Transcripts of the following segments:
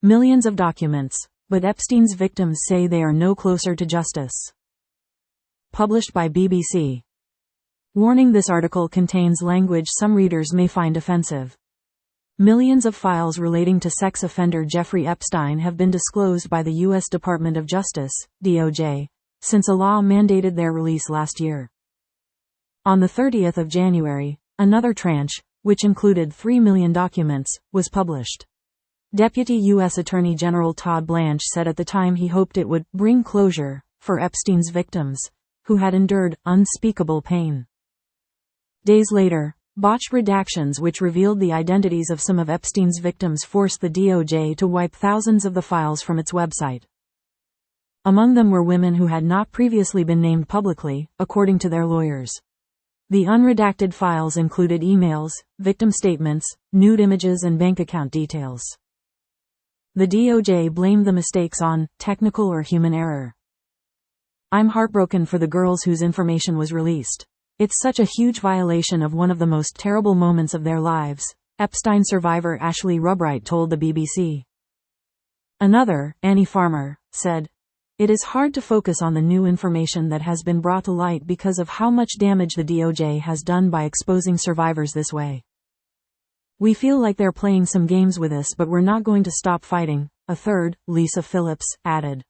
Millions of documents, but Epstein's victims say they are no closer to justice. Published by BBC. Warning: this article contains language some readers may find offensive. Millions of files relating to sex offender Jeffrey Epstein have been disclosed by the U.S. Department of Justice, DOJ, since a law mandated their release last year. On the 30th of January, another tranche, which included 3 million documents, was published. Deputy U.S. Attorney General Todd Blanche said at the time he hoped it would bring closure for Epstein's victims, who had endured unspeakable pain. Days later, botched redactions which revealed the identities of some of Epstein's victims forced the DOJ to wipe thousands of the files from its website. Among them were women who had not previously been named publicly, according to their lawyers. The unredacted files included emails, victim statements, nude images and bank account details. The DOJ blamed the mistakes on technical or human error. "I'm heartbroken for the girls whose information was released. It's such a huge violation of one of the most terrible moments of their lives," Epstein survivor Ashley Rubright told the BBC. Another, Annie Farmer, said, "It is hard to focus on the new information that has been brought to light because of how much damage the DOJ has done by exposing survivors this way. We feel like they're playing some games with us, but we're not going to stop fighting," a third, Lisa Phillips, added.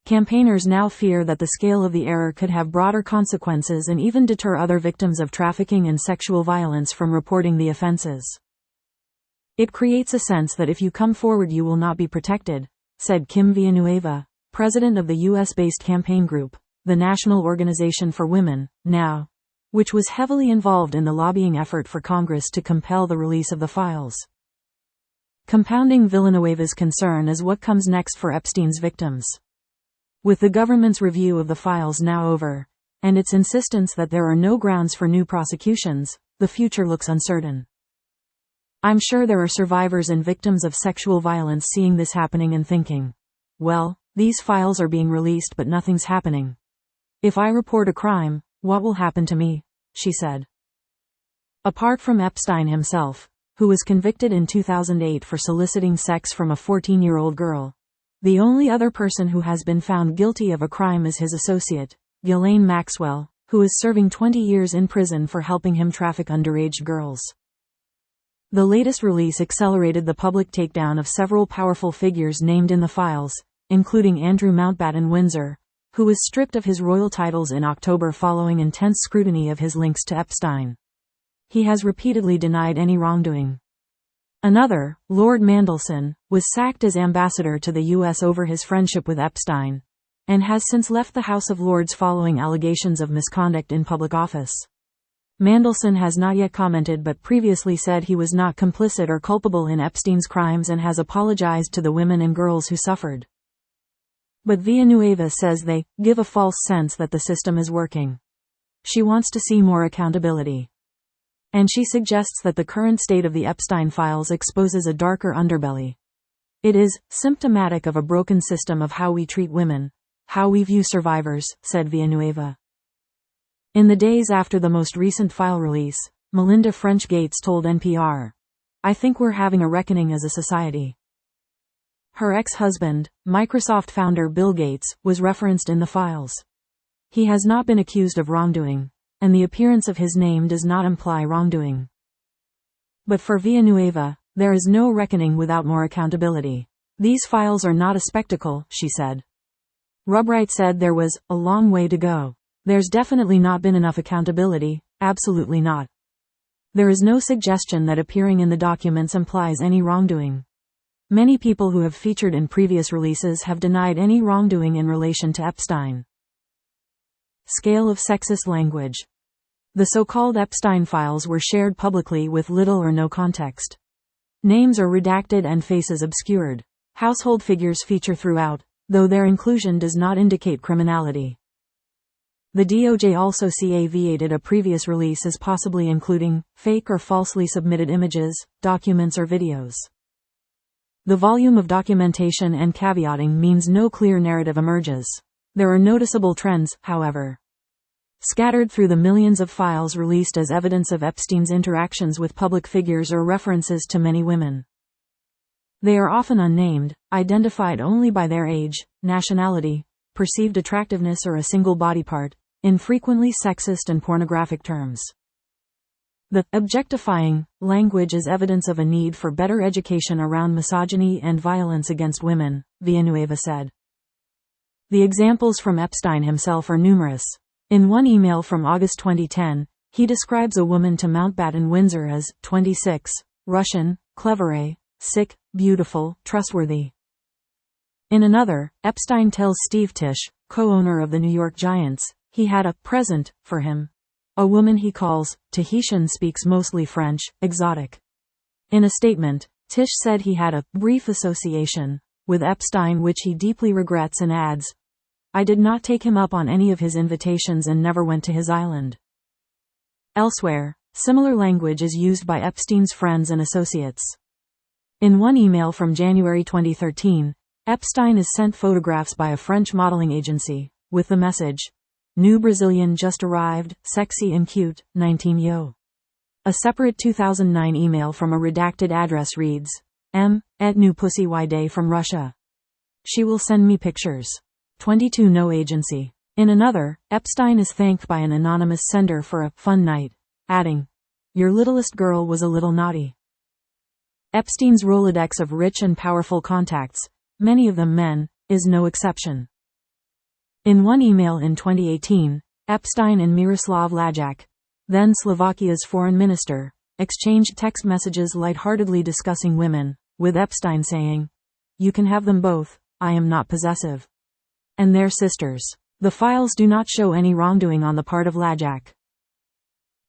Campaigners now fear that the scale of the error could have broader consequences and even deter other victims of trafficking and sexual violence from reporting the offenses. "It creates a sense that if you come forward you will not be protected," said Kim Villanueva, president of the U.S.-based campaign group, the National Organization for Women, NOW, which was heavily involved in the lobbying effort for Congress to compel the release of the files. Compounding Villanueva's concern is what comes next for Epstein's victims. With the government's review of the files now over, and its insistence that there are no grounds for new prosecutions, the future looks uncertain. "I'm sure there are survivors and victims of sexual violence seeing this happening and thinking, well, these files are being released but nothing's happening. If I report a crime, what will happen to me?" she said. Apart from Epstein himself, who was convicted in 2008 for soliciting sex from a 14-year-old girl, the only other person who has been found guilty of a crime is his associate, Ghislaine Maxwell, who is serving 20 years in prison for helping him traffic underage girls. The latest release accelerated the public takedown of several powerful figures named in the files, including Andrew Mountbatten Windsor, who was stripped of his royal titles in October following intense scrutiny of his links to Epstein. He has repeatedly denied any wrongdoing. Another, Lord Mandelson, was sacked as ambassador to the U.S. over his friendship with Epstein, and has since left the House of Lords following allegations of misconduct in public office. Mandelson has not yet commented but previously said he was not complicit or culpable in Epstein's crimes and has apologized to the women and girls who suffered. But Villanueva says they give a false sense that the system is working. She wants to see more accountability. And she suggests that the current state of the Epstein files exposes a darker underbelly. "It is symptomatic of a broken system of how we treat women, how we view survivors," said Villanueva. In the days after the most recent file release, Melinda French Gates told NPR, "I think we're having a reckoning as a society." Her ex-husband, Microsoft founder Bill Gates, was referenced in the files. He has not been accused of wrongdoing, and the appearance of his name does not imply wrongdoing. But for Villanueva, there is no reckoning without more accountability. "These files are not a spectacle," she said. Rubright said there was a long way to go. "There's definitely not been enough accountability, absolutely not. There is no suggestion that appearing in the documents implies any wrongdoing. Many people who have featured in previous releases have denied any wrongdoing in relation to Epstein." Scale of sexist language. The so-called Epstein files were shared publicly with little or no context. Names are redacted and faces obscured. Household figures feature throughout, though their inclusion does not indicate criminality. The DOJ also caveated a previous release as possibly including fake or falsely submitted images, documents or videos. The volume of documentation and caveating means no clear narrative emerges. There are noticeable trends, however. Scattered through the millions of files released as evidence of Epstein's interactions with public figures or references to many women. They are often unnamed, identified only by their age, nationality, perceived attractiveness or a single body part, in frequently sexist and pornographic terms. The objectifying language is evidence of a need for better education around misogyny and violence against women, Villanueva said. The examples from Epstein himself are numerous. In one email from August 2010, he describes a woman to Mountbatten Windsor as 26, Russian, clever, sick, beautiful, trustworthy. In another, Epstein tells Steve Tisch, co-owner of the New York Giants, he had a present for him. A woman he calls Tahitian, speaks mostly French, exotic. In a statement, Tisch said he had a brief association with Epstein which he deeply regrets and adds, I did not take him up on any of his invitations and never went to his island. Elsewhere, similar language is used by Epstein's friends and associates. In one email from January 2013, Epstein is sent photographs by a French modeling agency, with the message, New Brazilian just arrived, sexy and cute, 19 yo. A separate 2009 email from a redacted address reads, et new pussy day from Russia. She will send me pictures. 22 no agency. In another, Epstein is thanked by an anonymous sender for a fun night, adding, your littlest girl was a little naughty. Epstein's Rolodex of rich and powerful contacts, many of them men, is no exception. In one email in 2018, Epstein and Miroslav Lajčák, then Slovakia's foreign minister, exchanged text messages lightheartedly discussing women, with Epstein saying, you can have them both, I am not possessive. And their sisters. The files do not show any wrongdoing on the part of Lajčák.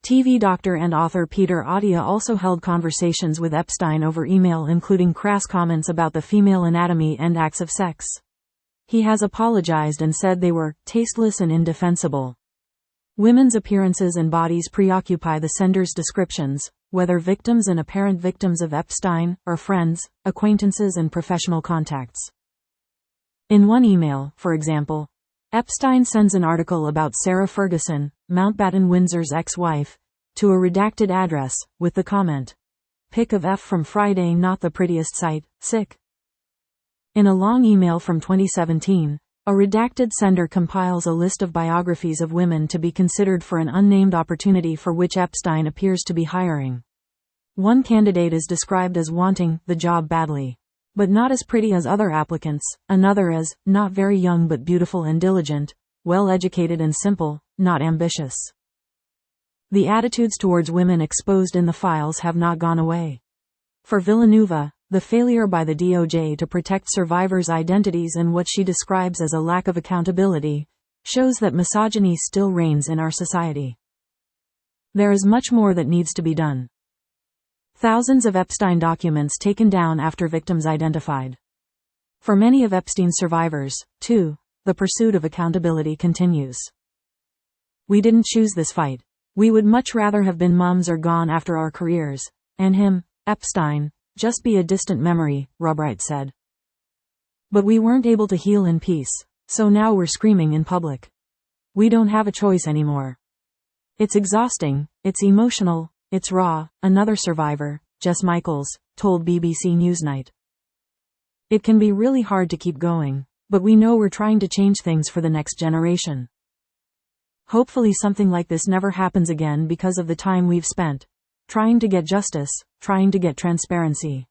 TV doctor and author Peter Attia also held conversations with Epstein over email, including crass comments about the female anatomy and acts of sex. He has apologized and said they were tasteless and indefensible. Women's appearances and bodies preoccupy the sender's descriptions, whether victims and apparent victims of Epstein, or friends, acquaintances and professional contacts. In one email, for example, Epstein sends an article about Sarah Ferguson, Mountbatten Windsor's ex-wife, to a redacted address, with the comment, pic of F from Friday, not the prettiest sight, sick. In a long email from 2017, a redacted sender compiles a list of biographies of women to be considered for an unnamed opportunity for which Epstein appears to be hiring. One candidate is described as wanting the job badly, but not as pretty as other applicants, another as not very young but beautiful and diligent, well-educated and simple, not ambitious. The attitudes towards women exposed in the files have not gone away. For Villanueva, the failure by the DOJ to protect survivors' identities and what she describes as a lack of accountability shows that misogyny still reigns in our society. There is much more that needs to be done. Thousands of Epstein documents taken down after victims identified. For many of Epstein's survivors, too, the pursuit of accountability continues. We didn't choose this fight. We would much rather have been mums or gone after our careers, and him, Epstein, just be a distant memory, Robright said. But we weren't able to heal in peace, so now we're screaming in public. We don't have a choice anymore. It's exhausting, it's emotional, it's raw, another survivor, Jess Michaels, told BBC Newsnight. It can be really hard to keep going, but we know we're trying to change things for the next generation. Hopefully something like this never happens again because of the time we've spent trying to get justice, trying to get transparency.